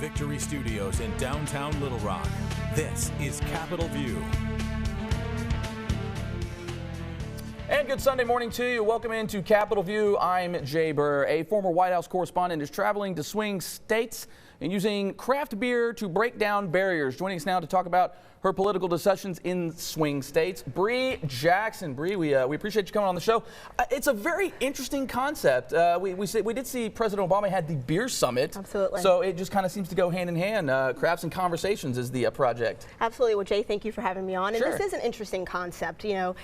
Victory Studios in downtown Little Rock, this is Capitol View. And good Sunday morning to you. Welcome into Capitol View. I'm Jay Burr. A former White House correspondent is traveling to swing states and using craft beer to break down barriers. Joining us now to talk about her political discussions in swing states, Bree Jackson. Bree, we appreciate you coming on the show. It's a very interesting concept. We did see President Obama had the beer summit. Absolutely. So it just kind of seems to go hand in hand. Crafts and Conversations is the project. Absolutely. Well, Jay, thank you for having me on. And Sure. This is an interesting concept. You know,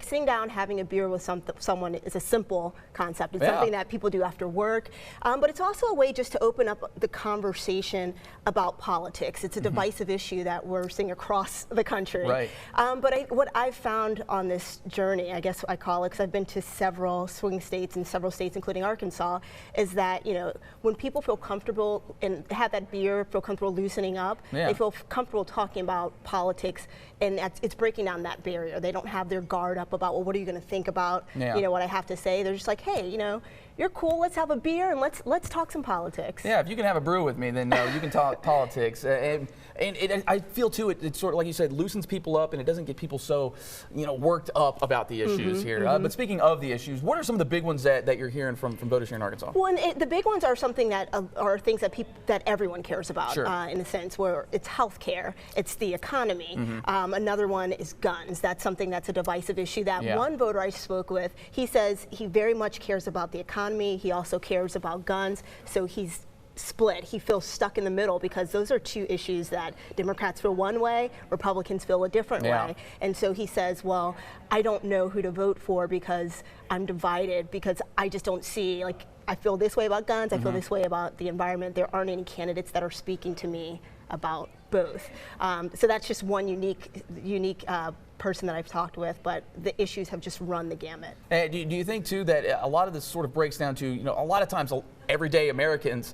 sitting down, having a beer with someone is a simple concept. It's something that people do after work, but it's also a way just to open up the conversation about politics. It's a divisive issue that we're seeing across the country. Right. But what I've found on this journey, I guess I call it, because I've been to several swing states in several states, including Arkansas, is that, you know, when people feel comfortable and have that beer, feel comfortable loosening up, they feel comfortable talking about politics, and it's breaking down that barrier. They don't have their guard up about, well, what are you going to think about, you know, what I have to say. They're just like, hey, you know, you're cool, let's have a beer and let's talk some politics. Yeah, if you can have a brew with me, then you can talk politics. And I feel too, it sort of, like you said, loosens people up, and it doesn't get people so, you know, worked up about the issues here. But speaking of the issues, what are some of the big ones that you're hearing from voters here in Arkansas? Well, and the big ones are something that are things that everyone cares about, Sure. In a sense, where it's healthcare, it's the economy. Another one is guns. That's something that's a divisive issue. That one voter I spoke with, he says he very much cares about the economy. He also cares about guns. So he's split. He feels stuck in the middle because those are two issues that Democrats feel one way, Republicans feel a different way. And so he says, well, I don't know who to vote for because I'm divided, because I just don't see, like, I feel this way about guns, I feel this way about the environment. There aren't any candidates that are speaking to me about both. So that's just one unique person that I've talked with, but the issues have just run the gamut. Do you think too that a lot of this sort of breaks down to, you know, a lot of times everyday Americans,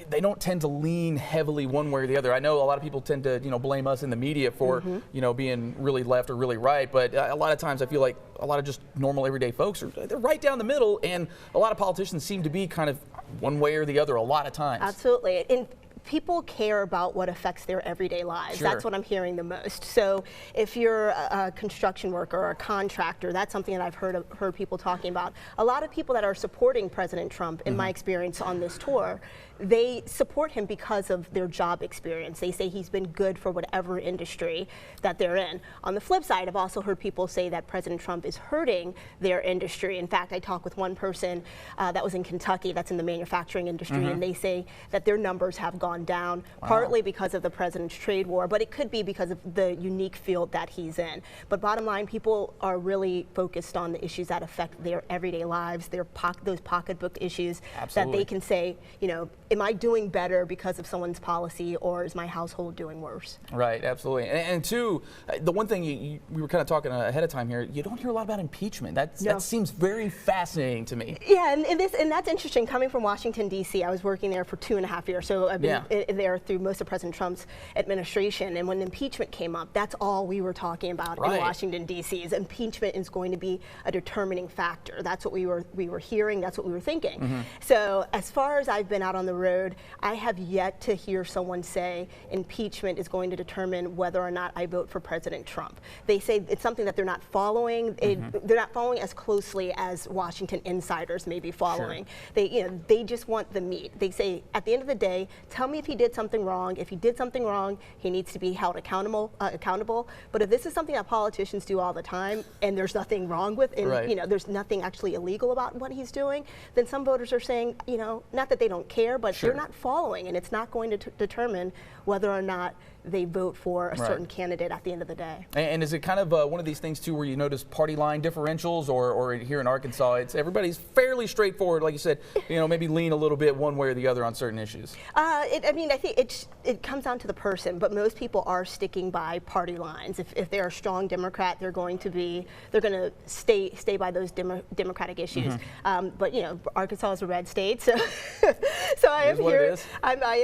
they don't tend to lean heavily one way or the other. I know a lot of people tend to, you know, blame us in the media for, you know, being really left or really right, but a lot of times I feel like a lot of just normal everyday folks they're right down the middle, and a lot of politicians seem to be kind of one way or the other a lot of times. Absolutely. And people care about what affects their everyday lives. Sure. That's what I'm hearing the most. So if you're a construction worker or a contractor, that's something that I've heard people talking about. A lot of people that are supporting President Trump, in my experience on this tour, they support him because of their job experience. They say he's been good for whatever industry that they're in. On the flip side, I've also heard people say that President Trump is hurting their industry. In fact, I talked with one person that was in Kentucky, that's in the manufacturing industry, and they say that their numbers have gone down, partly because of the president's trade war, but it could be because of the unique field that he's in. But bottom line, people are really focused on the issues that affect their everyday lives, those pocketbook issues that they can say, you know, am I doing better because of someone's policy, or is my household doing worse? Right, absolutely. And two, the one thing we were kind of talking ahead of time here, you don't hear a lot about impeachment. That seems very fascinating to me. Yeah, and that's interesting. Coming from Washington, D.C., I was working there for 2.5 years, so I've been there through most of President Trump's administration. And when impeachment came up, that's all we were talking about in Washington, D.C. is impeachment is going to be a determining factor. That's what we were hearing. That's what we were thinking. So as far as I've been out on the road, I have yet to hear someone say impeachment is going to determine whether or not I vote for President Trump. They say it's something that they're not following. They're not following as closely as Washington insiders may be following. Sure. They just want the meat. They say, at the end of the day, tell me if he did something wrong. If he did something wrong, he needs to be held accountable. But if this is something that politicians do all the time, and there's nothing wrong with it, you know, there's nothing actually illegal about what he's doing, then some voters are saying, you know, not that they don't care, but they're not following, and it's not going to determine whether or not they vote for a certain candidate at the end of the day. And is it kind of one of these things too where you notice party line differentials, or here in Arkansas everybody's fairly straightforward, like you said, you know, maybe lean a little bit one way or the other on certain issues? I mean, I think it comes down to the person, but most people are sticking by party lines. If they're a strong Democrat, they're going to stay by those Democratic issues. But you know, Arkansas is a red state, so I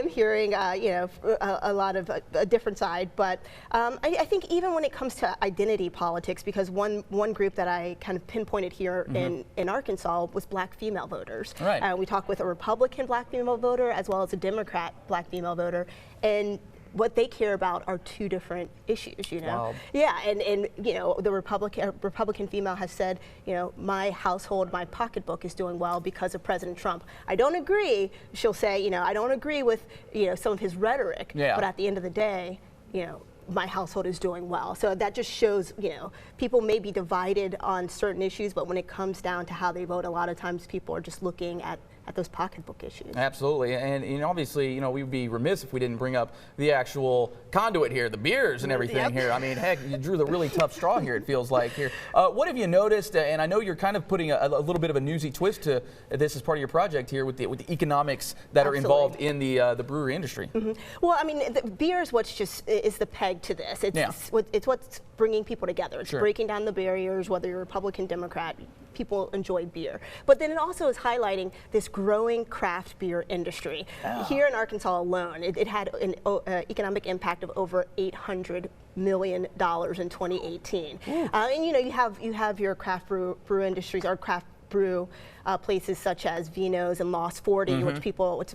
am hearing you know, a lot of a different side. But I think even when it comes to identity politics, because one group that I kind of pinpointed here in Arkansas was black female voters. Right. We talked with a Republican black female voter as well as a Democrat black female voter, and what they care about are two different issues, you know? Wow. Yeah, and you know, the Republican female has said, you know, my household, my pocketbook is doing well because of President Trump. I don't agree, she'll say, you know, I don't agree with, you know, some of his rhetoric, but at the end of the day, you know, my household is doing well. So that just shows, you know, people may be divided on certain issues, but when it comes down to how they vote, a lot of times people are just looking at those pocketbook issues. Absolutely, and obviously, you know, we'd be remiss if we didn't bring up the actual conduit here, the beers and everything here. I mean, heck, you drew the really tough straw here, it feels like here. What have you noticed, and I know you're kind of putting a little bit of a newsy twist to this as part of your project here with the economics that are involved in the brewery industry. Well, I mean, the beer is what's just is the peg to this. It's what's bringing people together. It's breaking down the barriers, whether you're Republican, Democrat, people enjoy beer. But then it also is highlighting this growing craft beer industry. Here in Arkansas alone, it had an economic impact of over $800 million in 2018. And you know, you have your craft brew industries, or craft brew places such as Vino's and Lost 40,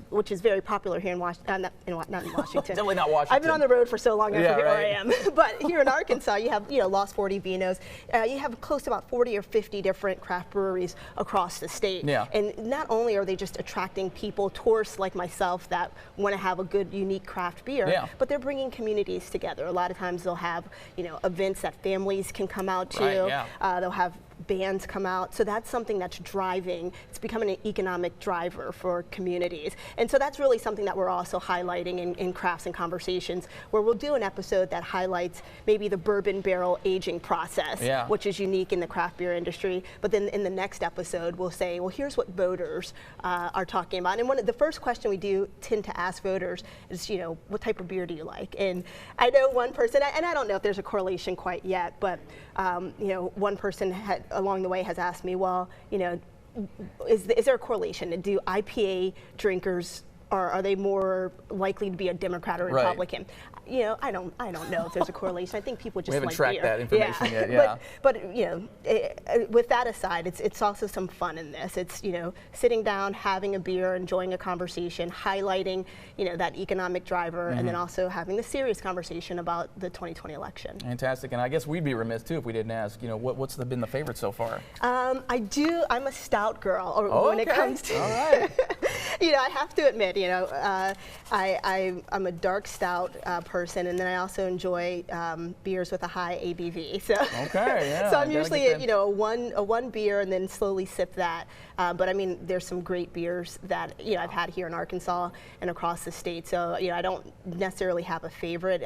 which is very popular here in Washington. Not in Washington. Definitely not Washington. I've been on the road for so long, I forget where I am. But here in Arkansas, you have, you know, Lost 40, Vino's. You have close to about 40 or 50 different craft breweries across the state. And not only are they just attracting people, tourists like myself, that want to have a good, unique craft beer, but they're bringing communities together. A lot of times they'll have, you know, events that families can come out to. They'll have bands come out. So that's something that's driving, it's becoming an economic driver for communities. And so that's really something that we're also highlighting in Crafts and Conversations, where we'll do an episode that highlights maybe the bourbon barrel aging process, which is unique in the craft beer industry. But then in the next episode, we'll say, well, here's what voters are talking about. And the first question we do tend to ask voters is, you know, what type of beer do you like? And I know one person, and I don't know if there's a correlation quite yet, but you know, one person along the way has asked me, well, you know, is there a correlation? Do IPA drinkers, are they more likely to be a Democrat or Republican? You know, I don't know if there's a correlation. I think people just we haven't like tracked beer. that information yet. But you know, with that aside, it's also some fun in this. It's, you know, sitting down, having a beer, enjoying a conversation, highlighting, you know, that economic driver, and then also having the serious conversation about the 2020 election. Fantastic, and I guess we'd be remiss too if we didn't ask, you know, what's been the favorite so far? I'm a stout girl when it comes to. All right. You know, I have to admit, you know, I'm a dark stout person, and then I also enjoy beers with a high ABV. So, so I'm usually you know, a one beer and then slowly sip that. But I mean, there's some great beers that, you know, I've had here in Arkansas and across the state. So, you know, I don't necessarily have a favorite.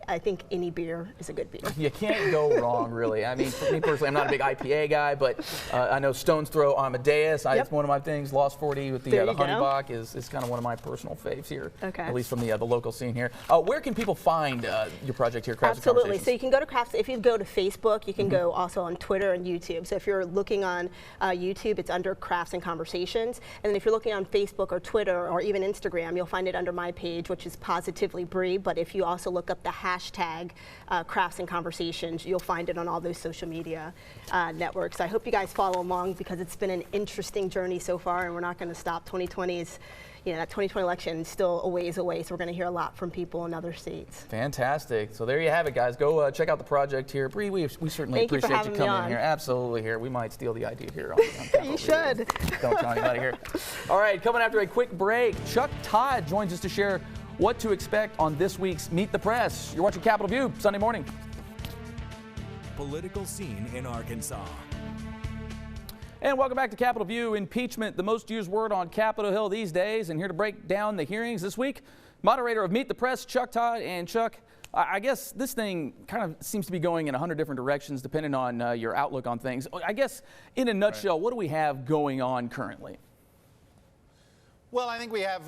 I think any beer is a good beer. You can't go wrong, really. I mean, for me personally, I'm not a big IPA guy, but I know Stone's Throw Amadeus. It's one of my things. Lost 40 with the Honeybock is kind of one of my personal faves here, at least from the local scene here. Where can people find your project here, Crafts and Conversations? So you can go to Crafts. If you go to Facebook, you can go also on Twitter and YouTube. So if you're looking on YouTube, it's under Crafts and Conversations. And then if you're looking on Facebook or Twitter or even Instagram, you'll find it under my page, which is Positively Bree. But if you also look up the hashtag Crafts and Conversations, you'll find it on all those social media networks. I hope you guys follow along, because it's been an interesting journey so far, and we're not going to stop. 2020 is, you know, that 2020 election is still a ways away, so we're going to hear a lot from people in other states. Fantastic. So there you have it, guys. Go check out the project here. Bree, we certainly appreciate you coming in here. Absolutely here. We might steal the idea here. On you should. Don't tell anybody here. All right, coming after a quick break, Chuck Todd joins us to share what to expect on this week's Meet the Press. You're watching Capitol View, Sunday morning. Political scene in Arkansas. And welcome back to Capitol View. Impeachment, the most used word on Capitol Hill these days. And here to break down the hearings this week, moderator of Meet the Press, Chuck Todd. And Chuck, I guess this thing kind of seems to be going in 100 different directions depending on your outlook on things. I guess in a nutshell, what do we have going on currently? Well, I think we have,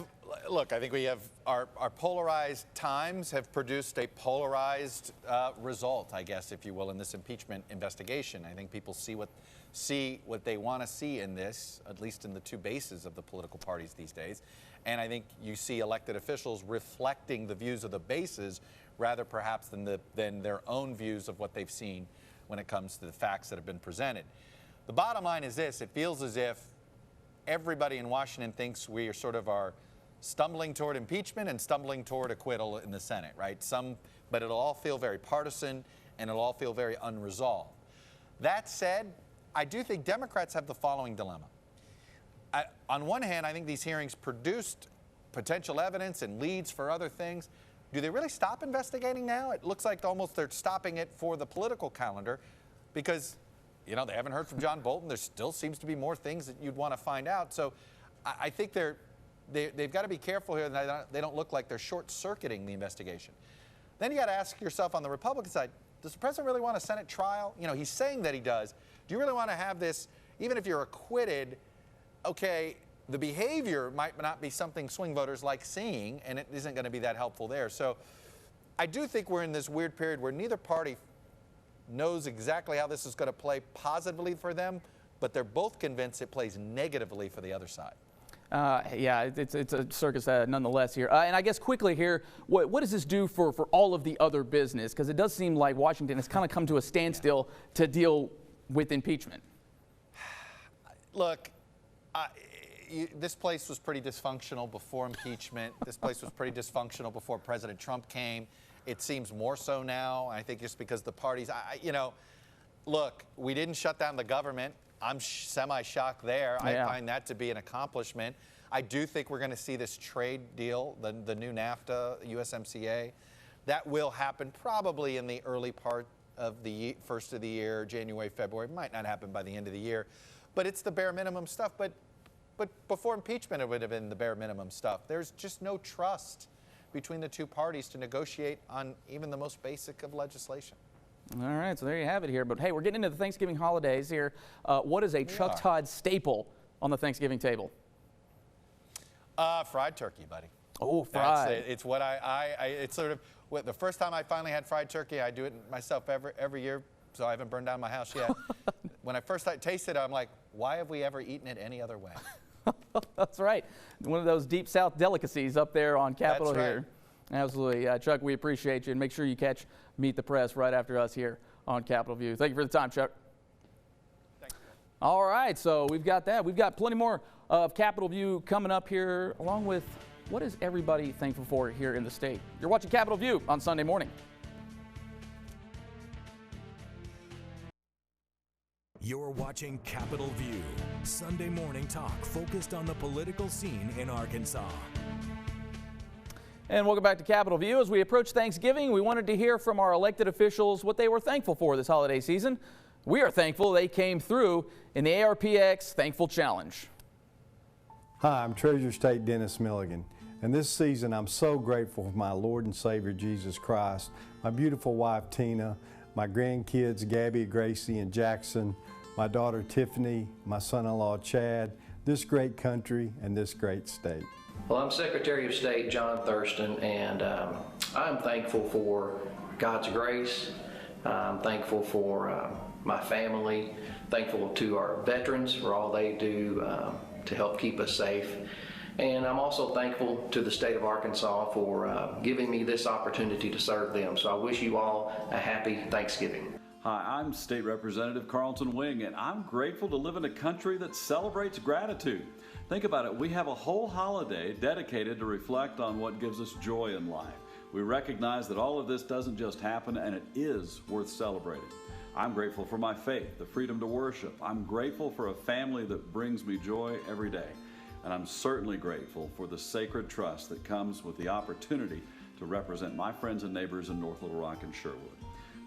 look, I think we have our polarized times have produced a polarized result, I guess, if you will, in this impeachment investigation. I think people see what they want to see in this, at least in the two bases of the political parties these days. And I think you see elected officials reflecting the views of the bases rather perhaps than their own views of what they've seen when it comes to the facts that have been presented. The bottom line is this: it feels as if everybody in Washington thinks we are sort of are stumbling toward impeachment and stumbling toward acquittal in the Senate, right? But it'll all feel very partisan and it'll all feel very unresolved. That said, I do think Democrats have the following dilemma. On one hand, I think these hearings produced potential evidence and leads for other things. Do they really stop investigating now? It looks like almost they're stopping it for the political calendar because, you know, they haven't heard from John Bolton. There still seems to be more things that you'd want to find out. So I think they've got to be careful here that they don't look like they're short-circuiting the investigation. Then you got to ask yourself on the Republican side, does the president really want a Senate trial? You know, he's saying that he does. Do you really want to have this, even if you're acquitted, okay, the behavior might not be something swing voters like seeing, and it isn't going to be that helpful there. So I do think we're in this weird period where neither party knows exactly how this is going to play positively for them, but they're both convinced it plays negatively for the other side. Yeah, it's a circus nonetheless here. And I guess quickly here, what does this do for all of the other business? Because it does seem like Washington has kind of come to a standstill to deal with impeachment. Look, this place was pretty dysfunctional before impeachment. This place was pretty dysfunctional before President Trump came. It seems more so now. I think just because the parties, you know, look, we didn't shut down the government. I'm semi-shocked there. Yeah. I find that to be an accomplishment. I do think we're going to see this trade deal, the new NAFTA, USMCA. That will happen probably in the early part of the first of the year, January, February. It might not happen by the end of the year. But it's the bare minimum stuff. But before impeachment, it would have been the bare minimum stuff. There's just no trust between the two parties to negotiate on even the most basic of legislation. All right, so there you have it here. But hey, we're getting into the Thanksgiving holidays here. What is a Chuck Todd staple on the Thanksgiving table? Fried turkey, buddy. Oh, fried. It's what it's sort of, the first time I finally had fried turkey, I do it myself every year, so I haven't burned down my house yet. When I first tasted it, I'm like, why have we ever eaten it any other way? That's right. One of those deep South delicacies up there on Capitol That's right. here. Absolutely. Chuck, we appreciate you, and make sure you catch Meet the Press right after us here on Capitol View. Thank you for the time, Chuck. Thanks. All right, so we've got that. We've got plenty more of Capitol View coming up here, along with what is everybody thankful for here in the state. You're watching Capitol View on Sunday morning. You're watching Capitol View, Sunday morning talk focused on the political scene in Arkansas. And welcome back to Capitol View. As we approach Thanksgiving, we wanted to hear from our elected officials what they were thankful for this holiday season. We are thankful they came through in the ARPX Thankful Challenge. Hi, I'm Treasurer of State Dennis Milligan. And this season, I'm so grateful for my Lord and Savior Jesus Christ, my beautiful wife Tina, my grandkids Gabby, Gracie, and Jackson, my daughter Tiffany, my son-in-law Chad, this great country, and this great state. Well, I'm Secretary of State John Thurston, and I'm thankful for God's grace. I'm thankful for my family, thankful to our veterans for all they do to help keep us safe. And I'm also thankful to the state of Arkansas for giving me this opportunity to serve them. So I wish you all a happy Thanksgiving. Hi, I'm State Representative Carlton Wing, and I'm grateful to live in a country that celebrates gratitude. Think about it, we have a whole holiday dedicated to reflect on what gives us joy in life. We recognize that all of this doesn't just happen, and it is worth celebrating. I'm grateful for my faith, the freedom to worship. I'm grateful for a family that brings me joy every day. And I'm certainly grateful for the sacred trust that comes with the opportunity to represent my friends and neighbors in North Little Rock and Sherwood.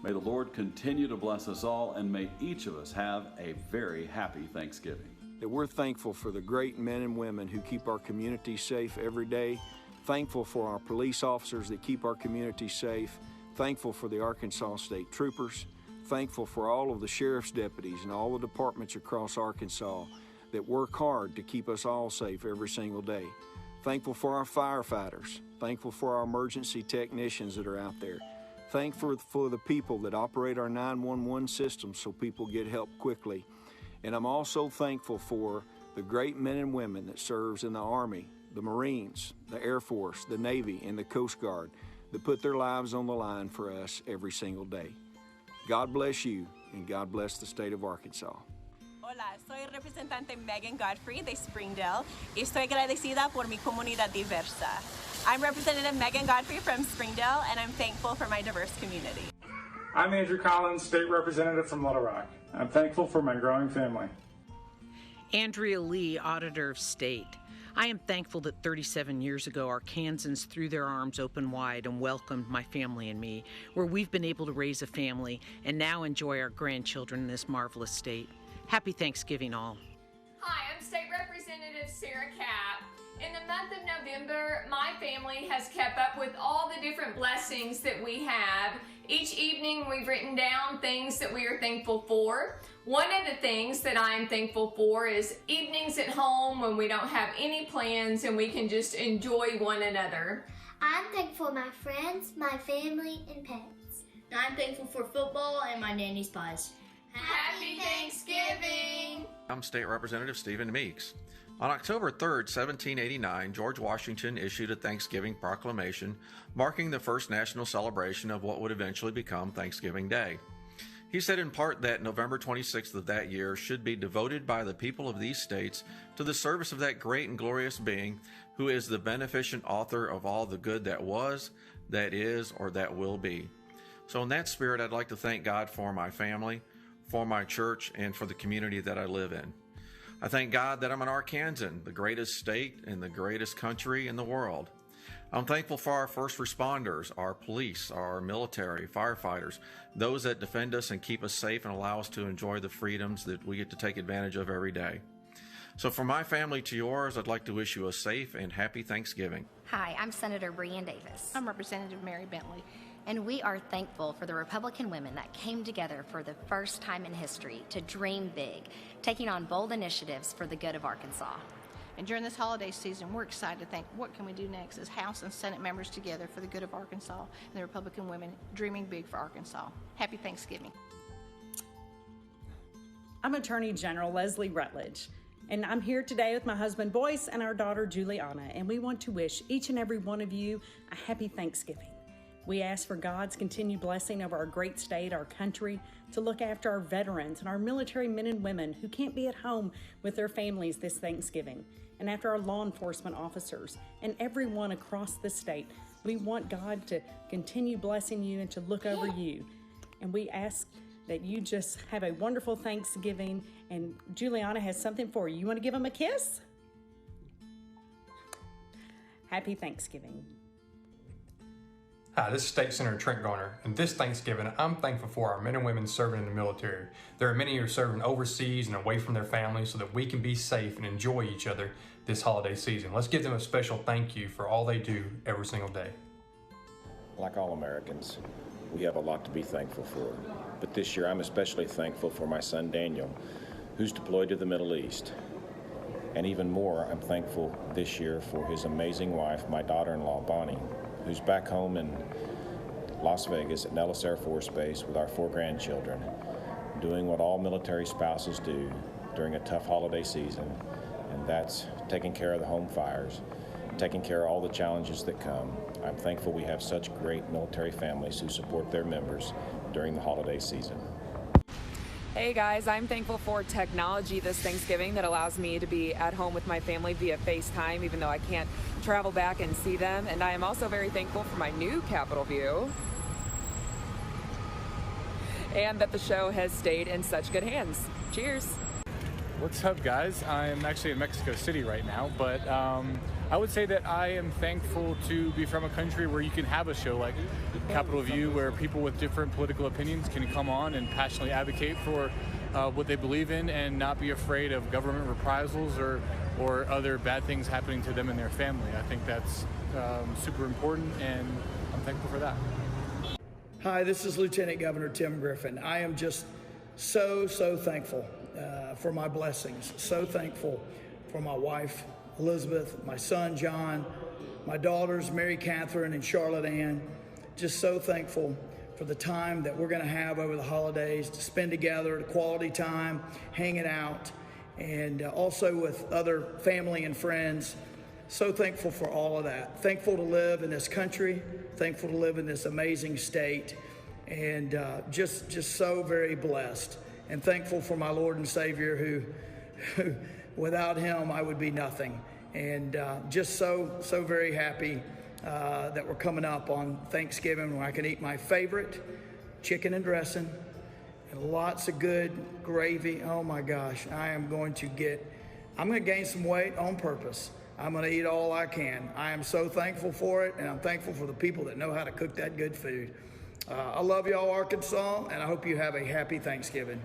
May the Lord continue to bless us all, and may each of us have a very happy Thanksgiving. That we're thankful for the great men and women who keep our community safe every day, thankful for our police officers that keep our community safe, thankful for the Arkansas State Troopers, thankful for all of the sheriff's deputies and all the departments across Arkansas that work hard to keep us all safe every single day. Thankful for our firefighters, thankful for our emergency technicians that are out there, thankful for the people that operate our 911 system so people get help quickly. And I'm also thankful for the great men and women that serves in the Army, the Marines, the Air Force, the Navy, and the Coast Guard that put their lives on the line for us every single day. God bless you, and God bless the state of Arkansas. Hola, soy representante Megan Godfrey de Springdale y estoy agradecida por mi comunidad diversa. I'm Representative Megan Godfrey from Springdale, and I'm thankful for my diverse community. I'm Andrew Collins, State Representative from Little Rock. I'm thankful for my growing family. Andrea Lee, Auditor of State. I am thankful that 37 years ago, Arkansans threw their arms open wide and welcomed my family and me, where we've been able to raise a family and now enjoy our grandchildren in this marvelous state. Happy Thanksgiving, all. Hi, I'm State Representative Sarah Capp. In the month of November, my family has kept up with all the different blessings that we have. Each evening, we've written down things that we are thankful for. One of the things that I am thankful for is evenings at home when we don't have any plans and we can just enjoy one another. I'm thankful for my friends, my family, and pets. I'm thankful for football and my nanny's pies. Happy Thanksgiving! I'm State Representative Stephen Meeks. On October 3, 1789, George Washington issued a Thanksgiving proclamation marking the first national celebration of what would eventually become Thanksgiving Day. He said in part that November 26th of that year should be devoted by the people of these states to the service of that great and glorious being who is the beneficent author of all the good that was, that is, or that will be. So in that spirit, I'd like to thank God for my family, for my church, and for the community that I live in. I thank God that I'm an Arkansan, the greatest state and the greatest country in the world. I'm thankful for our first responders, our police, our military, firefighters, those that defend us and keep us safe and allow us to enjoy the freedoms that we get to take advantage of every day. So from my family to yours, I'd like to wish you a safe and happy Thanksgiving. Hi, I'm Senator Breanne Davis. I'm Representative Mary Bentley. And we are thankful for the Republican women that came together for the first time in history to dream big, taking on bold initiatives for the good of Arkansas. And during this holiday season, we're excited to think, what can we do next as House and Senate members together for the good of Arkansas and the Republican women dreaming big for Arkansas. Happy Thanksgiving. I'm Attorney General Leslie Rutledge, and I'm here today with my husband Boyce and our daughter Juliana, and we want to wish each and every one of you a happy Thanksgiving. We ask for God's continued blessing over our great state, our country, to look after our veterans and our military men and women who can't be at home with their families this Thanksgiving, and after our law enforcement officers and everyone across the state. We want God to continue blessing you and to look over you. And we ask that you just have a wonderful Thanksgiving. And Juliana has something for you. You want to give them a kiss? Happy Thanksgiving. Hi, this is State Senator Trent Garner, and this Thanksgiving, I'm thankful for our men and women serving in the military. There are many who are serving overseas and away from their families so that we can be safe and enjoy each other this holiday season. Let's give them a special thank you for all they do every single day. Like all Americans, we have a lot to be thankful for. But this year, I'm especially thankful for my son Daniel, who's deployed to the Middle East. And even more, I'm thankful this year for his amazing wife, my daughter-in-law, Bonnie, who's back home in Las Vegas at Nellis Air Force Base with our 4 grandchildren, doing what all military spouses do during a tough holiday season, and that's taking care of the home fires, taking care of all the challenges that come. I'm thankful we have such great military families who support their members during the holiday season. Hey guys, I'm thankful for technology this Thanksgiving that allows me to be at home with my family via FaceTime, even though I can't travel back and see them. And I am also very thankful for my new Capitol View and that the show has stayed in such good hands. Cheers. What's up, guys? I'm actually in Mexico City right now, but I would say that I am thankful to be from a country where you can have a show like Capitol View, where people with different political opinions can come on and passionately advocate for what they believe in and not be afraid of government reprisals or other bad things happening to them and their family. I think that's super important, and I'm thankful for that. Hi, this is Lieutenant Governor Tim Griffin. I am just so thankful for my blessings, so thankful for my wife, Elizabeth, my son, John, my daughters, Mary Catherine and Charlotte Ann. Just so thankful for the time that we're going to have over the holidays to spend together, quality time, hanging out, and also with other family and friends. So thankful for all of that. Thankful to live in this country, thankful to live in this amazing state, and just so very blessed. and thankful for my Lord and Savior who without him I would be nothing. And just so very happy that we're coming up on Thanksgiving, where I can eat my favorite chicken and dressing and lots of good gravy. Oh my gosh, I'm going to gain some weight on purpose. I'm going to eat all I can. I am so thankful for it, and I'm thankful for the people that know how to cook that good food. I love y'all, Arkansas, and I hope you have a happy Thanksgiving.